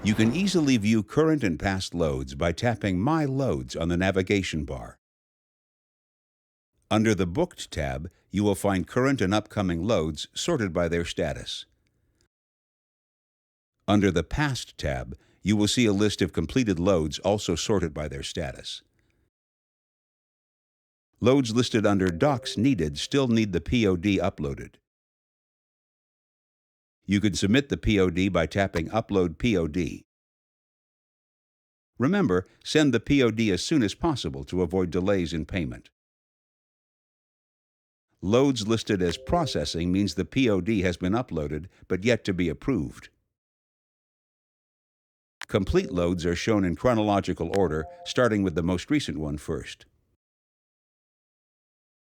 You can easily view current and past loads by tapping My Loads on the navigation bar. Under the Booked tab, you will find current and upcoming loads sorted by their status. Under the Past tab, you will see a list of completed loads also sorted by their status. Loads listed under Docs Needed still need the POD uploaded. You can submit the POD by tapping Upload POD. Remember, send the POD as soon as possible to avoid delays in payment. Loads listed as processing means the POD has been uploaded but yet to be approved. Complete loads are shown in chronological order, starting with the most recent one first.